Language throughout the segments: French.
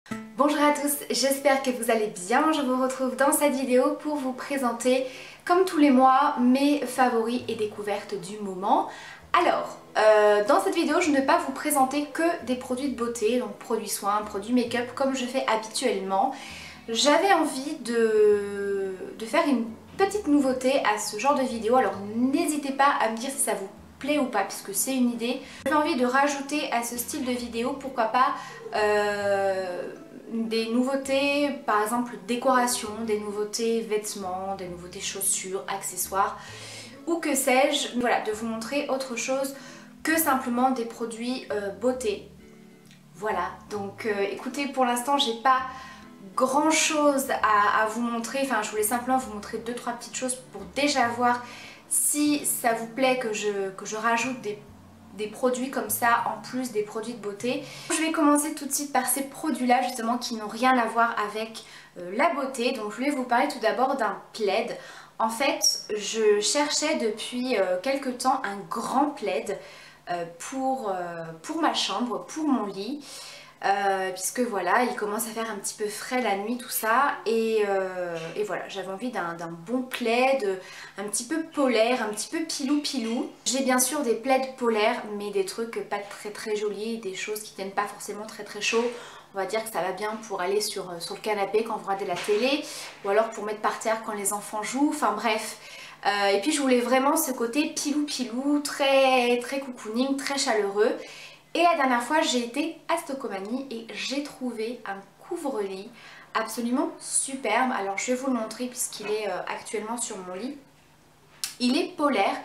Bonjour à tous, j'espère que vous allez bien. Je vous retrouve dans cette vidéo pour vous présenter, comme tous les mois, mes favoris et découvertes du moment. Alors, dans cette vidéo, je ne vais pas vous présenter que des produits de beauté, donc produits soins, produits make-up, comme je fais habituellement. J'avais envie de faire une petite nouveauté à ce genre de vidéo, alors n'hésitez pas à me dire si ça vous plaît ou pas, puisque c'est une idée. J'avais envie de rajouter à ce style de vidéo, pourquoi pas des nouveautés, par exemple décoration, des nouveautés vêtements, des nouveautés chaussures, accessoires ou que sais-je. Voilà, de vous montrer autre chose que simplement des produits beauté. Voilà, donc écoutez, pour l'instant j'ai pas grand chose à vous montrer, enfin je voulais simplement vous montrer 2-3 petites choses pour déjà voir si ça vous plaît que je rajoute des produits comme ça en plus des produits de beauté. Je vais commencer tout de suite par ces produits là justement qui n'ont rien à voir avec la beauté. Donc je voulais vous parler tout d'abord d'un plaid. En fait je cherchais depuis quelques temps un grand plaid pour ma chambre, pour mon lit. Puisque voilà, il commence à faire un petit peu frais la nuit, tout ça, et voilà, j'avais envie d'un bon plaid, un petit peu polaire, un petit peu pilou-pilou. J'ai bien sûr des plaids polaires, mais des trucs pas très jolis, des choses qui tiennent pas forcément très chaud. On va dire que ça va bien pour aller sur le canapé quand vous regardez la télé, ou alors pour mettre par terre quand les enfants jouent, enfin bref. Et puis je voulais vraiment ce côté pilou-pilou, très cocooning, très chaleureux. Et la dernière fois j'ai été à Stocomanie et j'ai trouvé un couvre-lit absolument superbe. Alors je vais vous le montrer puisqu'il est actuellement sur mon lit. Il est polaire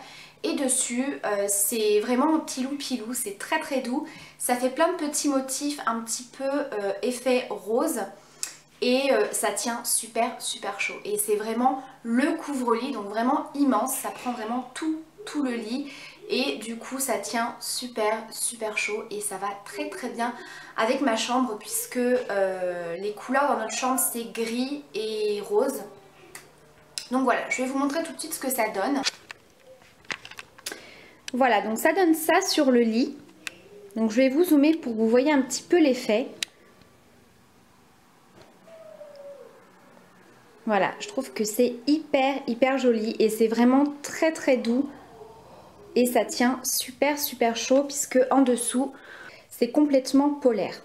et dessus c'est vraiment pilou-pilou, c'est très doux. Ça fait plein de petits motifs un petit peu effet rose. Et ça tient super chaud. Et c'est vraiment le couvre-lit, donc vraiment immense. Ça prend vraiment tout le lit. Et du coup ça tient super chaud. Et ça va très bien avec ma chambre. Puisque les couleurs dans notre chambre c'est gris et rose. Donc voilà, je vais vous montrer tout de suite ce que ça donne. Voilà, donc ça donne ça sur le lit. Donc je vais vous zoomer pour que vous voyez un petit peu l'effet. Voilà, je trouve que c'est hyper joli et c'est vraiment très doux et ça tient super chaud puisque en dessous c'est complètement polaire.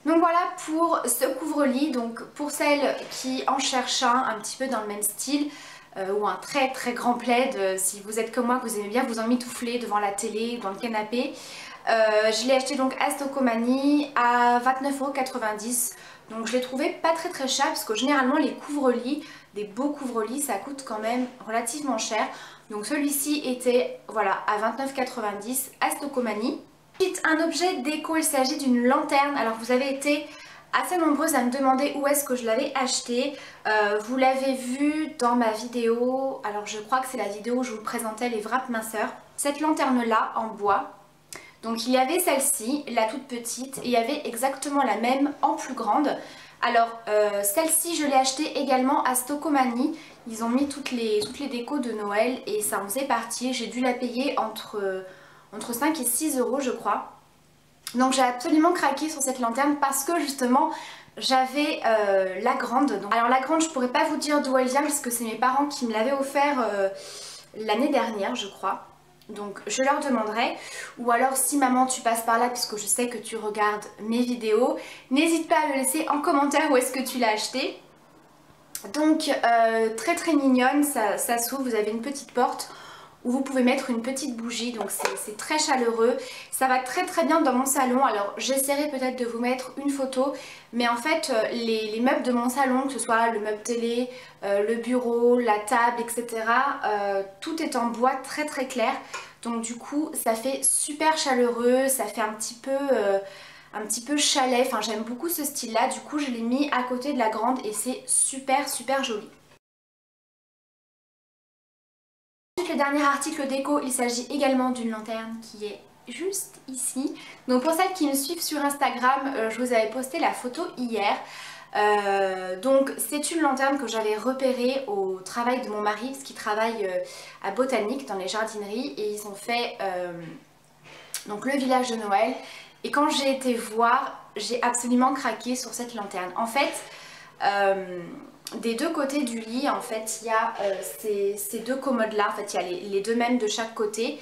Donc voilà pour ce couvre-lit, donc pour celles qui en cherchent un petit peu dans le même style ou un très grand plaid, si vous êtes comme moi, que vous aimez bien vous emmitoufler devant la télé ou dans le canapé. Je l'ai acheté donc à Stocomanie à 29,90 €. Donc je l'ai trouvé pas très cher parce que généralement les couvre-lits, des beaux couvre-lits, ça coûte quand même relativement cher. Donc celui-ci était voilà à 29,90 € à Stocomanie. Ensuite un objet déco, il s'agit d'une lanterne. Alors vous avez été assez nombreuses à me demander où est-ce que je l'avais acheté. Vous l'avez vu dans ma vidéo, alors je crois que c'est la vidéo où je vous présentais les wraps minceurs. Cette lanterne là en bois. Donc il y avait celle-ci, la toute petite, et il y avait exactement la même en plus grande. Alors celle-ci je l'ai achetée également à Stocomanie. Ils ont mis toutes les décos de Noël et ça en faisait partie. J'ai dû la payer entre 5 et 6 € je crois. Donc j'ai absolument craqué sur cette lanterne parce que justement j'avais la grande. Alors la grande je pourrais pas vous dire d'où elle vient parce que c'est mes parents qui me l'avaient offert l'année dernière je crois. Donc je leur demanderai, ou alors si maman tu passes par là puisque je sais que tu regardes mes vidéos, n'hésite pas à me laisser en commentaire où est-ce que tu l'as acheté. Donc très mignonne, ça s'ouvre, vous avez une petite porte où vous pouvez mettre une petite bougie, donc c'est très chaleureux. Ça va très bien dans mon salon. Alors j'essaierai peut-être de vous mettre une photo, mais en fait les meubles de mon salon, que ce soit le meuble télé, le bureau, la table, etc. Tout est en bois très clair. Donc du coup ça fait super chaleureux, ça fait un petit peu chalet. Enfin j'aime beaucoup ce style là, du coup je l'ai mis à côté de la grande et c'est super joli. Le dernier article déco, il s'agit également d'une lanterne qui est juste ici. Donc pour celles qui me suivent sur Instagram, je vous avais posté la photo hier. Donc c'est une lanterne que j'avais repérée au travail de mon mari parce qu'il travaille à Botanique dans les jardineries et ils ont fait donc le village de Noël. Et quand j'ai été voir, j'ai absolument craqué sur cette lanterne. En fait, des deux côtés du lit, en fait, il y a ces deux commodes là, en fait, il y a les deux mêmes de chaque côté.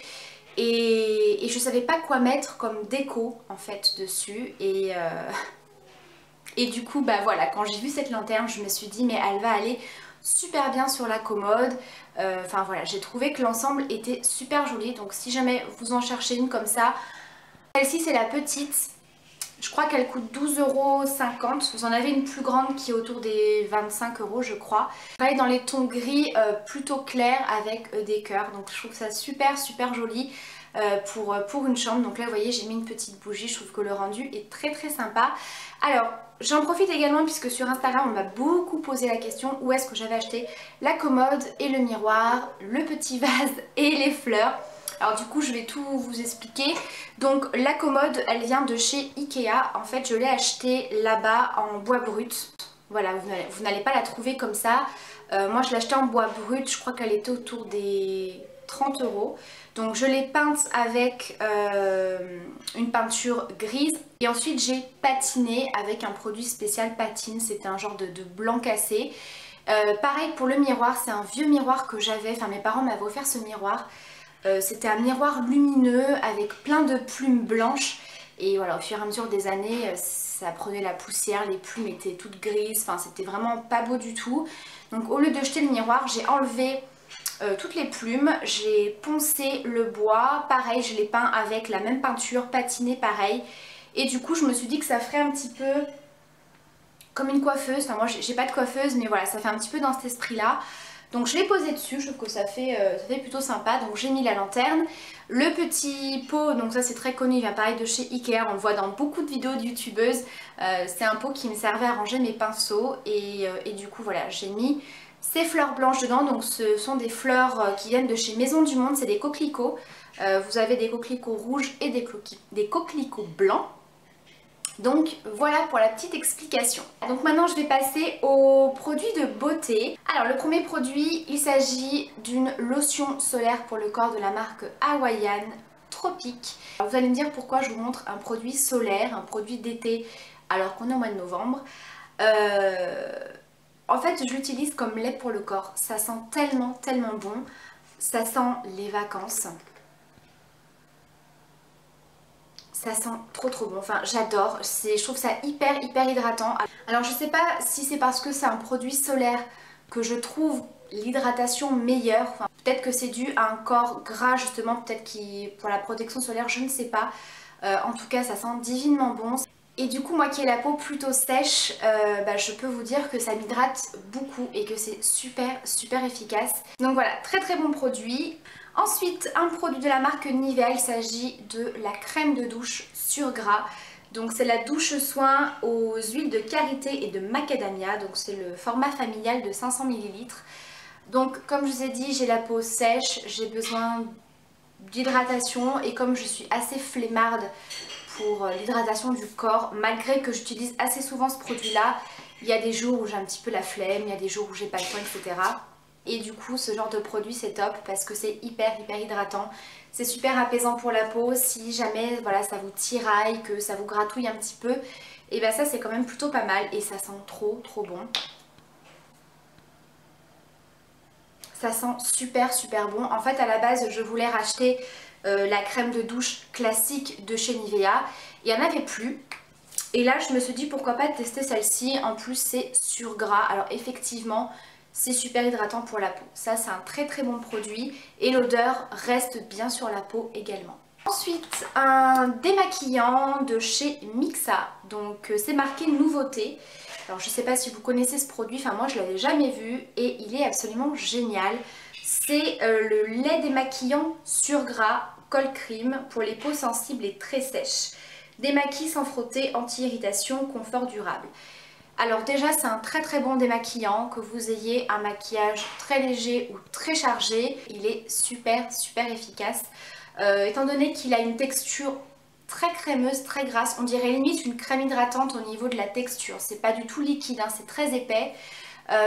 Et je savais pas quoi mettre comme déco en fait dessus et du coup bah voilà, quand j'ai vu cette lanterne je me suis dit mais elle va aller super bien sur la commode. Enfin voilà, j'ai trouvé que l'ensemble était super joli, donc si jamais vous en cherchez une comme ça, celle-ci c'est la petite, je crois qu'elle coûte 12,50 €. Vous en avez une plus grande qui est autour des 25 € je crois. Elle est dans les tons gris plutôt clairs avec des cœurs. Donc je trouve ça super joli pour une chambre. Donc là vous voyez j'ai mis une petite bougie. Je trouve que le rendu est très sympa. Alors j'en profite également puisque sur Instagram on m'a beaucoup posé la question où est-ce que j'avais acheté la commode et le miroir, le petit vase et les fleurs. Alors du coup je vais tout vous expliquer. Donc la commode elle vient de chez Ikea. En fait je l'ai achetée là-bas en bois brut. Voilà, vous n'allez pas la trouver comme ça. Moi je l'ai achetée en bois brut, je crois qu'elle était autour des 30 €. Donc je l'ai peinte avec une peinture grise. Et ensuite j'ai patiné avec un produit spécial patine. C'était un genre de blanc cassé. Pareil pour le miroir, c'est un vieux miroir que j'avais. Enfin mes parents m'avaient offert ce miroir. C'était un miroir lumineux avec plein de plumes blanches et voilà, au fur et à mesure des années ça prenait la poussière, les plumes étaient toutes grises, enfin c'était vraiment pas beau du tout. Donc au lieu de jeter le miroir j'ai enlevé toutes les plumes, j'ai poncé le bois, pareil je l'ai peint avec la même peinture, patiné pareil, et du coup je me suis dit que ça ferait un petit peu comme une coiffeuse. Enfin moi j'ai pas de coiffeuse mais voilà, ça fait un petit peu dans cet esprit là. Donc je l'ai posé dessus, je trouve que ça fait plutôt sympa. Donc j'ai mis la lanterne. Le petit pot, donc ça c'est très connu, il vient pareil de chez Ikea, on le voit dans beaucoup de vidéos de youtubeuses. C'est un pot qui me servait à ranger mes pinceaux et du coup voilà, j'ai mis ces fleurs blanches dedans. Donc ce sont des fleurs qui viennent de chez Maison du Monde, c'est des coquelicots. Vous avez des coquelicots rouges et des coquelicots blancs. Donc voilà pour la petite explication. Donc maintenant je vais passer aux produits de beauté. Alors le premier produit, il s'agit d'une lotion solaire pour le corps de la marque Hawaiian Tropique. Alors, vous allez me dire pourquoi je vous montre un produit solaire, un produit d'été alors qu'on est au mois de novembre. En fait je l'utilise comme lait pour le corps. Ça sent tellement bon. Ça sent les vacances. Ça sent trop bon, enfin j'adore, je trouve ça hyper hydratant. Alors je sais pas si c'est parce que c'est un produit solaire que je trouve l'hydratation meilleure, enfin, peut-être que c'est dû à un corps gras justement, peut-être qui pour la protection solaire, je ne sais pas. En tout cas ça sent divinement bon. Et du coup moi qui ai la peau plutôt sèche, je peux vous dire que ça m'hydrate beaucoup et que c'est super efficace. Donc voilà, très bon produit. Ensuite, un produit de la marque Nivea, il s'agit de la crème de douche sur gras. Donc c'est la douche soin aux huiles de karité et de macadamia. Donc c'est le format familial de 500 ml. Donc comme je vous ai dit, j'ai la peau sèche, j'ai besoin d'hydratation et comme je suis assez flemmarde pour l'hydratation du corps, malgré que j'utilise assez souvent ce produit là, il y a des jours où j'ai un petit peu la flemme, il y a des jours où j'ai pas le temps, etc. Et du coup ce genre de produit c'est top parce que c'est hyper hydratant. C'est super apaisant pour la peau. Si jamais voilà, ça vous tiraille, que ça vous gratouille un petit peu, et bien ça c'est quand même plutôt pas mal et ça sent trop bon. Ça sent super bon. En fait à la base je voulais racheter la crème de douche classique de chez Nivea. Il n'y en avait plus. Et là je me suis dit pourquoi pas tester celle-ci. En plus c'est sur gras. Alors effectivement c'est super hydratant pour la peau. Ça c'est un très bon produit et l'odeur reste bien sur la peau également. Ensuite un démaquillant de chez Mixa. Donc c'est marqué nouveauté. Alors je sais pas si vous connaissez ce produit, enfin moi je l'avais jamais vu et il est absolument génial. C'est le lait démaquillant sur gras Cold Cream pour les peaux sensibles et très sèches. Démaquille sans frotter, anti-irritation, confort durable. Alors déjà c'est un très bon démaquillant, que vous ayez un maquillage très léger ou très chargé, il est super efficace. Étant donné qu'il a une texture très crémeuse, très grasse, on dirait limite une crème hydratante au niveau de la texture. C'est pas du tout liquide, hein, c'est très épais.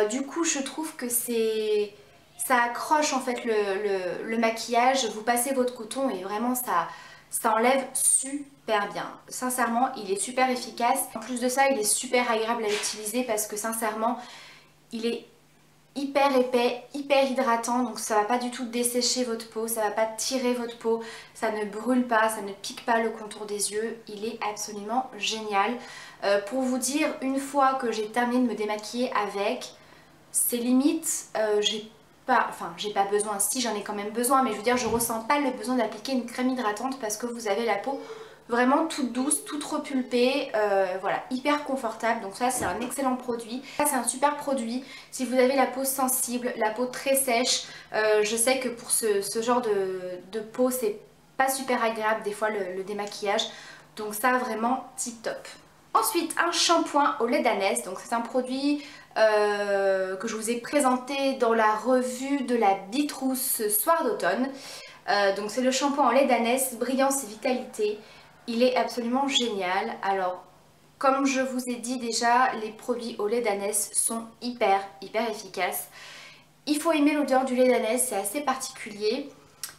Du coup je trouve que ça accroche en fait le maquillage. Vous passez votre coton et vraiment ça enlève super bien. Sincèrement, il est super efficace. En plus de ça, il est super agréable à utiliser parce que sincèrement, il est hyper épais, hyper hydratant, donc ça va pas du tout dessécher votre peau, ça va pas tirer votre peau, ça ne brûle pas, ça ne pique pas le contour des yeux, il est absolument génial. Pour vous dire, une fois que j'ai terminé de me démaquiller avec, c'est limite, j'ai pas besoin, si j'en ai quand même besoin, mais je veux dire, je ressens pas le besoin d'appliquer une crème hydratante parce que vous avez la peau vraiment toute douce, toute repulpée, voilà, hyper confortable. Donc ça, c'est un excellent produit. Ça, c'est un super produit si vous avez la peau sensible, la peau très sèche. Je sais que pour ce genre de peau, c'est pas super agréable des fois le démaquillage. Donc ça, vraiment tip top. Ensuite, un shampoing au lait d'ânesse. Donc c'est un produit que je vous ai présenté dans la revue de la Bitrousse soir d'automne. Donc c'est le shampoing au lait d'ânesse, brillance et vitalité. Il est absolument génial. Alors, comme je vous ai dit déjà, les produits au lait d'ânesse sont hyper efficaces. Il faut aimer l'odeur du lait d'ânesse, c'est assez particulier.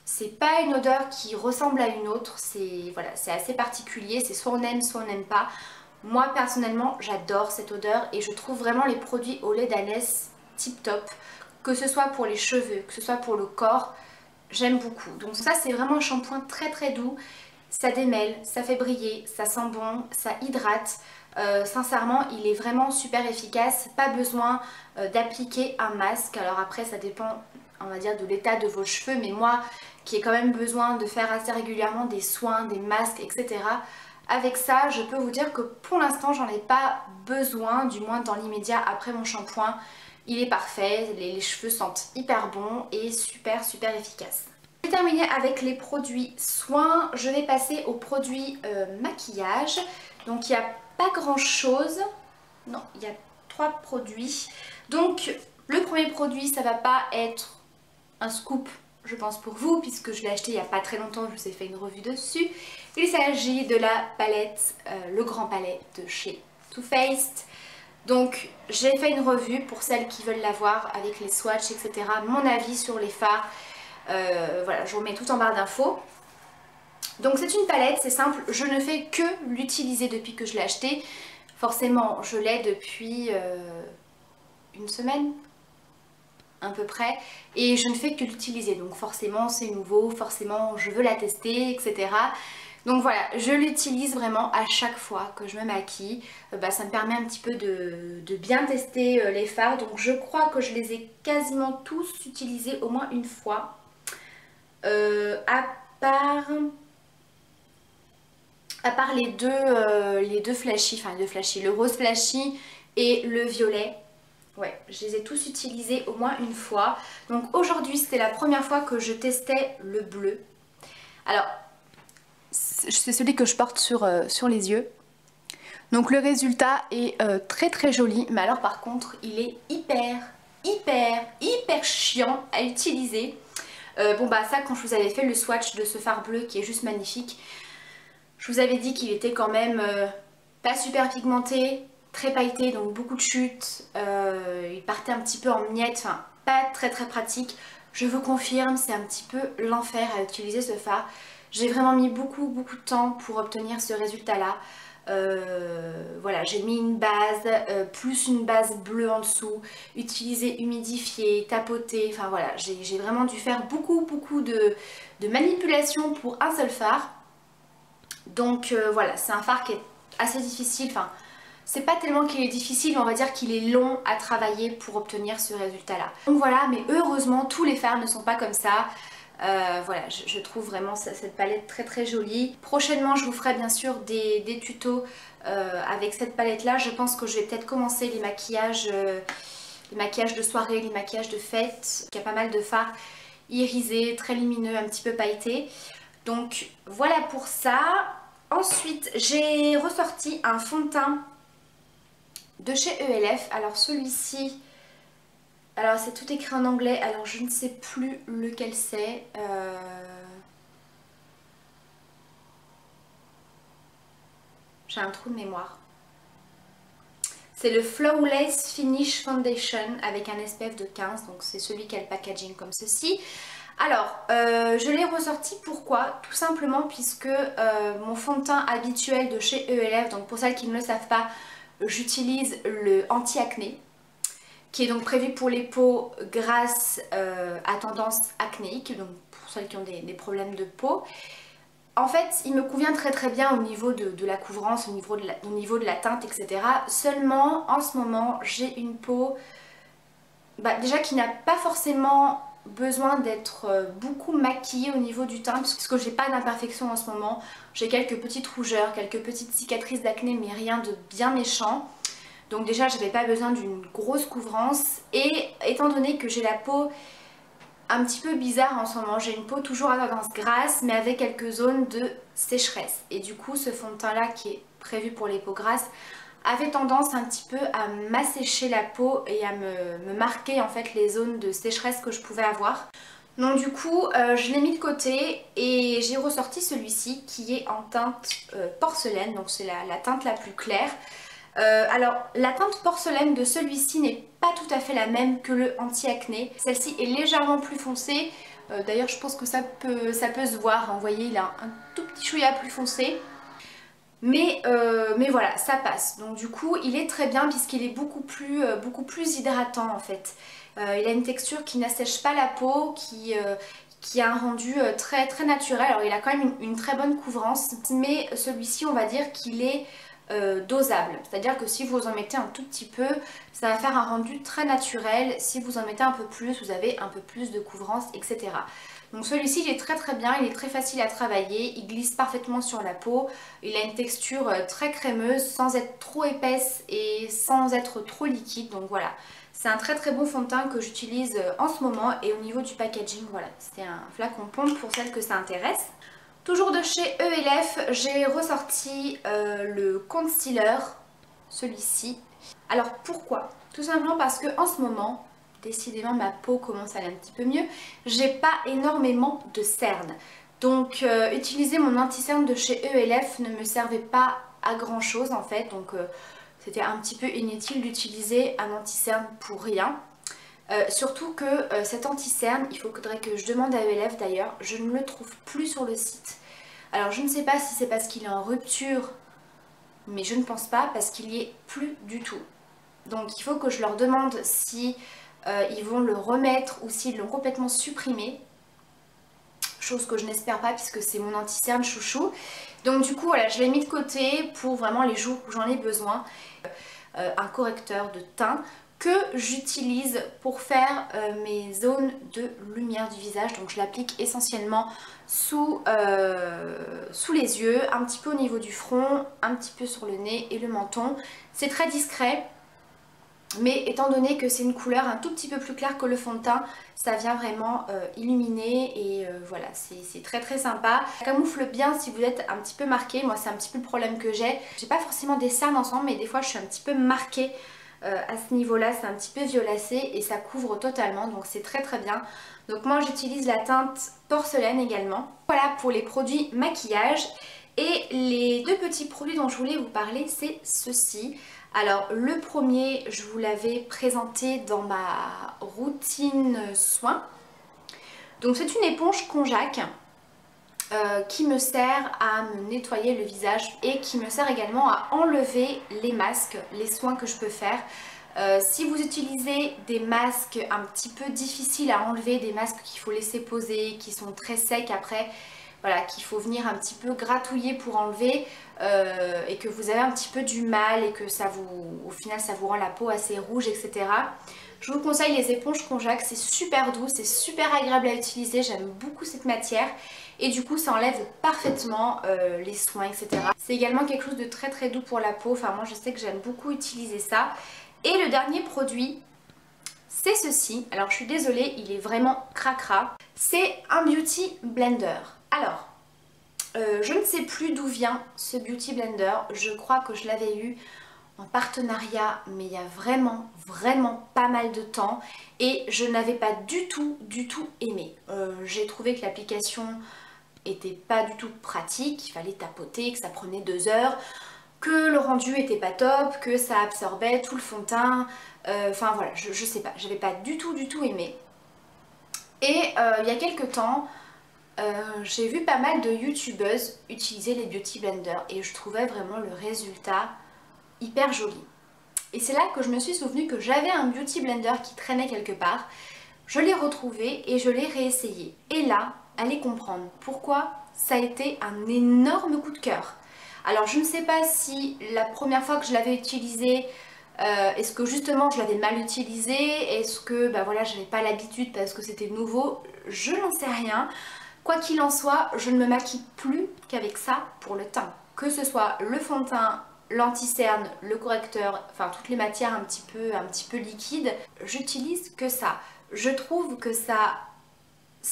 C'est pas une odeur qui ressemble à une autre, c'est voilà, c'est assez particulier, c'est soit on aime, soit on n'aime pas. Moi personnellement, j'adore cette odeur et je trouve vraiment les produits au lait d'ânesse tip top. Que ce soit pour les cheveux, que ce soit pour le corps, j'aime beaucoup. Donc ça, c'est vraiment un shampoing très doux. Ça démêle, ça fait briller, ça sent bon, ça hydrate. Sincèrement, il est vraiment super efficace. Pas besoin d'appliquer un masque. Alors après, ça dépend, on va dire, de l'état de vos cheveux. Mais moi, qui ai quand même besoin de faire assez régulièrement des soins, des masques, etc. Avec ça, je peux vous dire que pour l'instant, j'en ai pas besoin, du moins dans l'immédiat après mon shampoing. Il est parfait, les cheveux sentent hyper bon et super efficace. J'ai terminé avec les produits soins, je vais passer aux produits maquillage. Donc il n'y a pas grand chose, non, il y a 3 produits. Donc le premier produit, ça va pas être un scoop, je pense, pour vous, puisque je l'ai acheté il n'y a pas très longtemps, je vous ai fait une revue dessus. Il s'agit de la palette Le Grand Palais de chez Too Faced. Donc j'ai fait une revue pour celles qui veulent la voir avec les swatchs, etc. Mon avis sur les fards. Voilà, je vous mets tout en barre d'infos. Donc c'est une palette, c'est simple, je ne fais que l'utiliser depuis que je l'ai acheté. Forcément, je l'ai depuis une semaine à peu près et je ne fais que l'utiliser. Donc forcément c'est nouveau, forcément je veux la tester, etc. Donc voilà, je l'utilise vraiment à chaque fois que je me maquille. Ça me permet un petit peu de bien tester les fards. Donc je crois que je les ai quasiment tous utilisés au moins une fois. À part les deux flashy, enfin les deux flashy, le rose flashy et le violet. Ouais, je les ai tous utilisés au moins une fois. Donc aujourd'hui, c'était la première fois que je testais le bleu. Alors, c'est celui que je porte sur les yeux. Donc le résultat est très joli. Mais alors par contre, il est hyper chiant à utiliser. Ça, quand je vous avais fait le swatch de ce fard bleu qui est juste magnifique, je vous avais dit qu'il était quand même pas super pigmenté, très pailleté, donc beaucoup de chutes, il partait un petit peu en miettes, enfin pas très pratique. Je vous confirme, c'est un petit peu l'enfer à utiliser ce fard. J'ai vraiment mis beaucoup de temps pour obtenir ce résultat là. Voilà, j'ai mis une base, plus une base bleue en dessous, utilisé humidifié, tapoté, enfin voilà, j'ai vraiment dû faire beaucoup de manipulations pour un seul fard. Donc voilà, c'est un fard qui est assez difficile, enfin c'est pas tellement qu'il est difficile, on va dire qu'il est long à travailler pour obtenir ce résultat là. Donc voilà, mais heureusement tous les fards ne sont pas comme ça. Voilà, je trouve vraiment cette palette très jolie. Prochainement, je vous ferai bien sûr des tutos avec cette palette là. Je pense que je vais peut-être commencer les maquillages de soirée, les maquillages de fête. Il y a pas mal de fards irisés, très lumineux, un petit peu pailletés. Donc voilà pour ça. Ensuite, j'ai ressorti un fond de teint de chez ELF. Alors celui-ci... Alors c'est tout écrit en anglais, alors je ne sais plus lequel c'est. J'ai un trou de mémoire. C'est le Flawless Finish Foundation avec un SPF de 15, donc c'est celui qui a le packaging comme ceci. Alors, je l'ai ressorti pourquoi? Tout simplement puisque mon fond de teint habituel de chez ELF, donc pour celles qui ne le savent pas, j'utilise le anti-acné, qui est donc prévu pour les peaux grasses à tendance acnéique, donc pour celles qui ont des problèmes de peau. En fait, il me convient très très bien au niveau de la couvrance, au niveau de la teinte, etc. Seulement, en ce moment, j'ai une peau déjà qui n'a pas forcément besoin d'être beaucoup maquillée au niveau du teint, puisque j'ai pas d'imperfection en ce moment. J'ai quelques petites rougeurs, quelques petites cicatrices d'acné, mais rien de bien méchant. Donc déjà, j'avais pas besoin d'une grosse couvrance. Et étant donné que j'ai la peau un petit peu bizarre en ce moment, j'ai une peau toujours à tendance grasse, mais avec quelques zones de sécheresse. Et du coup, ce fond de teint là, qui est prévu pour les peaux grasses, avait tendance un petit peu à m'assécher la peau et à me marquer en fait les zones de sécheresse que je pouvais avoir. Donc du coup je l'ai mis de côté et j'ai ressorti celui-ci qui est en teinte porcelaine, donc c'est la teinte la plus claire. Alors la teinte porcelaine de celui-ci n'est pas tout à fait la même que le anti-acné. Celle-ci est légèrement plus foncée. D'ailleurs je pense que ça peut se voir, hein. Vous voyez, il a un tout petit chouïa plus foncé. Mais voilà, ça passe. Donc du coup, il est très bien puisqu'il est beaucoup plus hydratant en fait. Il a une texture qui n'assèche pas la peau, qui a un rendu très très naturel. Alors il a quand même une très bonne couvrance, mais celui-ci on va dire qu'il est dosable. C'est-à-dire que si vous en mettez un tout petit peu, ça va faire un rendu très naturel. Si vous en mettez un peu plus, vous avez un peu plus de couvrance, etc. Donc celui-ci il est très très bien, il est très facile à travailler, il glisse parfaitement sur la peau, il a une texture très crémeuse sans être trop épaisse et sans être trop liquide, donc voilà. C'est un très très bon fond de teint que j'utilise en ce moment et au niveau du packaging, voilà, c'était un flacon pompe pour celles que ça intéresse. Toujours de chez ELF, j'ai ressorti le concealer, celui-ci. Alors pourquoi? Tout simplement parce que en ce moment, décidément ma peau commence à aller un petit peu mieux, j'ai pas énormément de cernes. Donc utiliser mon anti-cerne de chez ELF ne me servait pas à grand chose en fait, donc c'était un petit peu inutile d'utiliser un anti-cerne pour rien. Surtout que cet anti-cerne, il faudrait que je demande à ELF d'ailleurs, je ne le trouve plus sur le site. Alors je ne sais pas si c'est parce qu'il est en rupture, mais je ne pense pas parce qu'il y est plus du tout. Donc il faut que je leur demande si ils vont le remettre ou s'ils l'ont complètement supprimé. Chose que je n'espère pas puisque c'est mon anti-cerne chouchou. Donc du coup voilà, je l'ai mis de côté pour vraiment les jours où j'en ai besoin. Un correcteur de teint que j'utilise pour faire mes zones de lumière du visage. Donc je l'applique essentiellement sous les yeux, un petit peu au niveau du front, un petit peu sur le nez et le menton. C'est très discret. Mais étant donné que c'est une couleur un tout petit peu plus claire que le fond de teint, ça vient vraiment illuminer et voilà, c'est très très sympa. Ça camoufle bien si vous êtes un petit peu marqué. Moi c'est un petit peu le problème que j'ai. J'ai pas forcément des cernes ensemble, mais des fois je suis un petit peu marquée à ce niveau-là. C'est un petit peu violacé et ça couvre totalement, donc c'est très très bien. Donc moi j'utilise la teinte porcelaine également. Voilà pour les produits maquillage. Et les deux petits produits dont je voulais vous parler, c'est ceux-ci. Alors le premier, je vous l'avais présenté dans ma routine soins. Donc c'est une éponge konjac qui me sert à me nettoyer le visage et qui me sert également à enlever les masques, les soins que je peux faire. Si vous utilisez des masques un petit peu difficiles à enlever, des masques qu'il faut laisser poser, qui sont très secs après, voilà, qu'il faut venir un petit peu gratouiller pour enlever et que vous avez un petit peu du mal et que au final ça vous rend la peau assez rouge, etc. Je vous conseille les éponges konjac, c'est super doux, c'est super agréable à utiliser, j'aime beaucoup cette matière et du coup ça enlève parfaitement les soins, etc. C'est également quelque chose de très très doux pour la peau, enfin moi je sais que j'aime beaucoup utiliser ça. Et le dernier produit, c'est ceci. Alors je suis désolée, il est vraiment cracra. C'est un beauty blender. Alors, je ne sais plus d'où vient ce beauty blender. Je crois que je l'avais eu en partenariat, mais il y a vraiment pas mal de temps. Et je n'avais pas du tout aimé. J'ai trouvé que l'application était pas du tout pratique. Il fallait tapoter, que ça prenait 2 heures. Que le rendu était pas top, que ça absorbait tout le fond de teint, enfin voilà, je sais pas, j'avais pas du tout aimé. Et il y a quelques temps, j'ai vu pas mal de youtubeuses utiliser les beauty blenders et je trouvais vraiment le résultat hyper joli. Et c'est là que je me suis souvenu que j'avais un beauty blender qui traînait quelque part. Je l'ai retrouvé et je l'ai réessayé. Et là, allez comprendre pourquoi ça a été un énorme coup de cœur. Alors je ne sais pas si la première fois que je l'avais utilisé, est-ce que justement je l'avais mal utilisé, est-ce que bah voilà, j'avais pas l'habitude parce que c'était nouveau, je n'en sais rien. Quoi qu'il en soit, je ne me maquille plus qu'avec ça pour le teint. Que ce soit le fond de teint, l'anti-cerne, le correcteur, enfin toutes les matières un petit peu liquides, j'utilise que ça. Je trouve que ça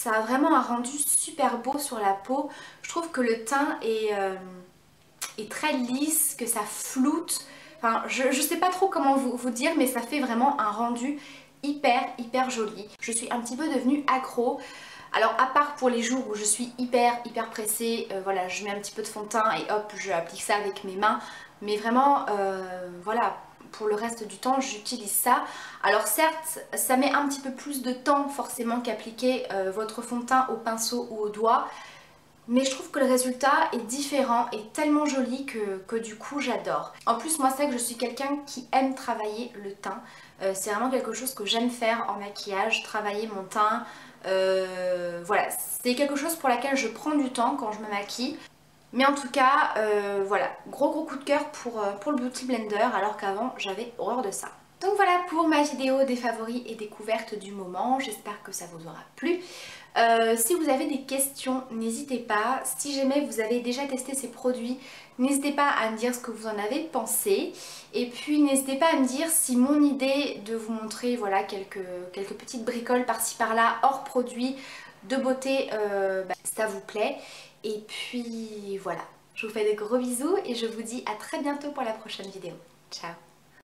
a vraiment un rendu super beau sur la peau. Je trouve que le teint est très lisse, que ça floute. Enfin, je sais pas trop comment vous dire, mais ça fait vraiment un rendu hyper joli. Je suis un petit peu devenue accro. Alors à part pour les jours où je suis hyper pressée, voilà, je mets un petit peu de fond de teint et hop, je applique ça avec mes mains. Mais vraiment, voilà, pour le reste du temps, j'utilise ça. Alors certes, ça met un petit peu plus de temps forcément qu'appliquer votre fond de teint au pinceau ou au doigt. Mais je trouve que le résultat est différent et tellement joli que du coup j'adore. En plus moi c'est vrai que je suis quelqu'un qui aime travailler le teint. C'est vraiment quelque chose que j'aime faire en maquillage, travailler mon teint. Voilà, c'est quelque chose pour laquelle je prends du temps quand je me maquille. Mais en tout cas, voilà, gros coup de cœur pour le Beauty Blender alors qu'avant j'avais horreur de ça. Donc voilà pour ma vidéo des favoris et découvertes du moment, j'espère que ça vous aura plu. Si vous avez des questions, n'hésitez pas. Si jamais vous avez déjà testé ces produits, n'hésitez pas à me dire ce que vous en avez pensé. Et puis n'hésitez pas à me dire si mon idée de vous montrer voilà, quelques petites bricoles par-ci par-là hors produit de beauté, ça vous plaît. Et puis voilà, je vous fais de gros bisous et je vous dis à très bientôt pour la prochaine vidéo. Ciao!